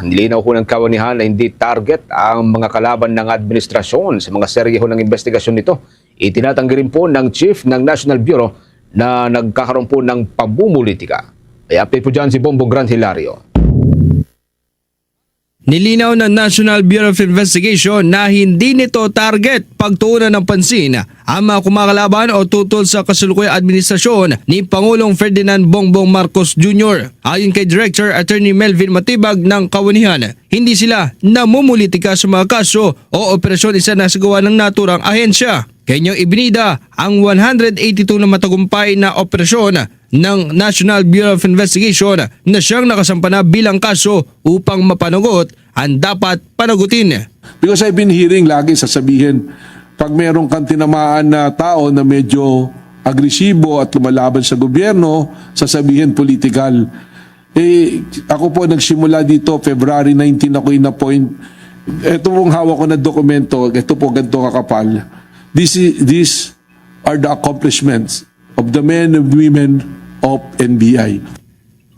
Nilinaw ho ng kawanihan na hindi target ang mga kalaban ng administrasyon sa mga serye ho ng investigasyon nito. Itinatanggi rin po ng Chief ng National Bureau na nagkakaroon po ng pamumulitika. May update po dyan si Bombo Grand Hilario. Nilinaw ng National Bureau of Investigation na hindi nito target pagtuunan ng pansin ang mga kumakalaban o tutol sa kasalukuyang administrasyon ni Pangulong Ferdinand Bongbong Marcos Jr. Ayon kay Director Attorney Melvin Matibag ng Kawanihan, hindi sila namumulitika sa mga kaso o operasyon isa na sagawa ng naturang ahensya. Kanyang ibinida ang 182 na matagumpay na operasyon ng National Bureau of Investigation na siyang nakasampa na bilang kaso upang mapanagot ang dapat panagutin. Because I've been hearing lagi sasabihin, pag mayroong kang tinamaan na tao na medyo agresibo at lumalaban sa gobyerno, sasabihin political. Ako po nagsimula dito, February 19 ako in-appoint. Ito pong hawak ko na dokumento, ito po ganito kakapal. These are the accomplishments of the men and women of NBI.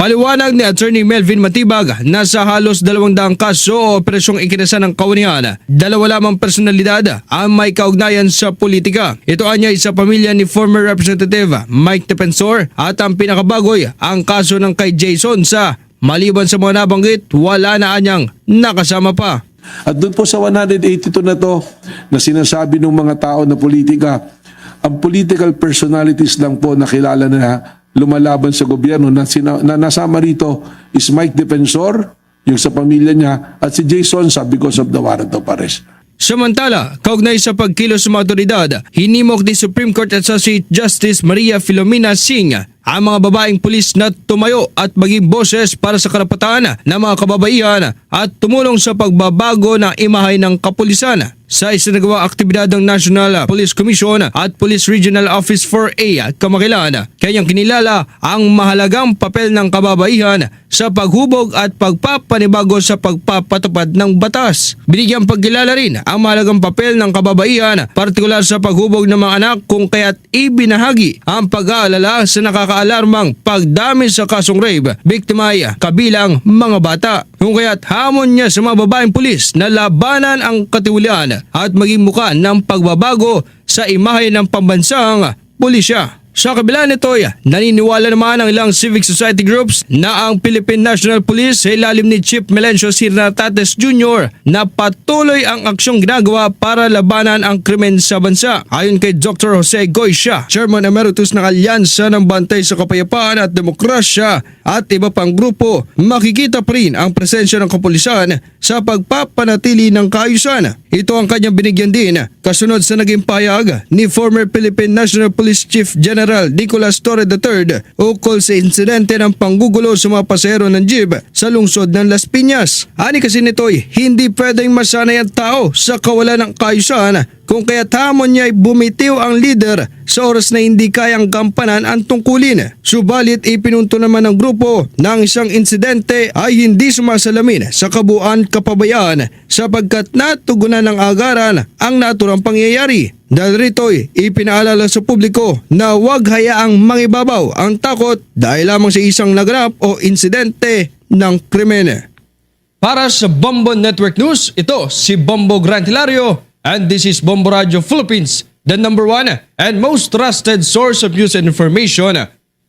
Paliwanag ni Attorney Melvin Matibag na sa halos 200 kaso o operasyong ikinasa ng Kawanihan, 2 lamang personalidad ang may kaugnayan sa politika. Ito anyay sa pamilya ni former Representative Mike Defensor at ang pinakabagoy ang kaso ng kay Jason sa maliban sa mga nabanggit, wala na anyang nakasama pa. At doon po sa 182 na to na sinasabi ng mga tao na politika, ang political personalities lang po na kilala na lumalaban sa gobyerno na nasama rito is Mike Defensor, yung sa pamilya niya, at si Jason sa because of the warrant of arrest. Samantala, kaugnay sa pagkilos ng mga otoridad, hinimok ni Supreme Court Associate Justice Maria Filomena Singh ang mga babaeng pulis na tumayo at maging boses para sa karapatan ng mga kababaihan at tumulong sa pagbabago ng imahe ng kapulisan. Sa isinagawang aktibidad ng National Police Commission at Police Regional Office 4A at Kamakilan, kanyang kinilala ang mahalagang papel ng kababaihan sa paghubog at pagpapanibago sa pagpapatupad ng batas. Binigyang pagkilala rin ang mahalagang papel ng kababaihan, partikular sa paghubog ng mga anak kung kaya't ibinahagi ang pag-aalala sa nakakaalarmang pagdami sa kasong rape, biktima ay kabilang mga bata. Kung kaya't hamon niya sa mga babaeng pulis na labanan ang katiwalian at maging muka ng pagbabago sa imahe ng pambansang pulisya. Sa kabila nito, naniniwala naman ang ilang civic society groups na ang Philippine National Police sa ilalim ni Chief Melencio Sirnatates Jr. na patuloy ang aksyong ginagawa para labanan ang krimen sa bansa. Ayon kay Dr. Jose Goycia, Chairman Emeritus ng Alyansa ng Bantay sa Kapayapaan at Demokrasya at iba pang grupo, makikita pa rin ang presensya ng kapulisan sa pagpapanatili ng kaayusan. Ito ang kanyang binigyan din kasunod sa naging pahayag ni former Philippine National Police Chief General Nicolas Torre III ukol sa insidente ng panggugulo sa mga pasahero ng jeep sa lungsod ng Las Piñas. Ani kasi nito'y hindi pwedeng masanay ang tao sa kawalan ng kaayusan kung kaya't hamon niya ay bumitiw ang leader sa oras na hindi kayang gampanan ang tungkulin. Subalit ipinunto naman ng grupo na ang isang insidente ay hindi sumasalamin sa kabuuan kapabayaan sapagkat natugunan ng agaran ang naturang pangyayari. Dahil rito'y ipinaalala sa publiko na huwag hayaang mangibabaw ang takot dahil lamang sa isang naganap o insidente ng krimen. Para sa Bombo Network News, ito si Bombo Grand Hilario. And this is Bombo Radio Philippines, the #1 and most trusted source of news and information.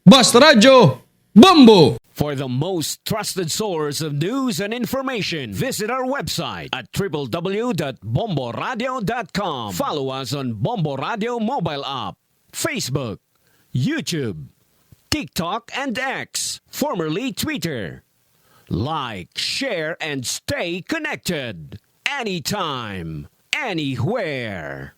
Basta Radio, Bombo! For the most trusted source of news and information, visit our website at www.bomboradio.com. Follow us on Bombo Radio mobile app, Facebook, YouTube, TikTok, and X, formerly Twitter. Like, share, and stay connected. Anytime. Anywhere.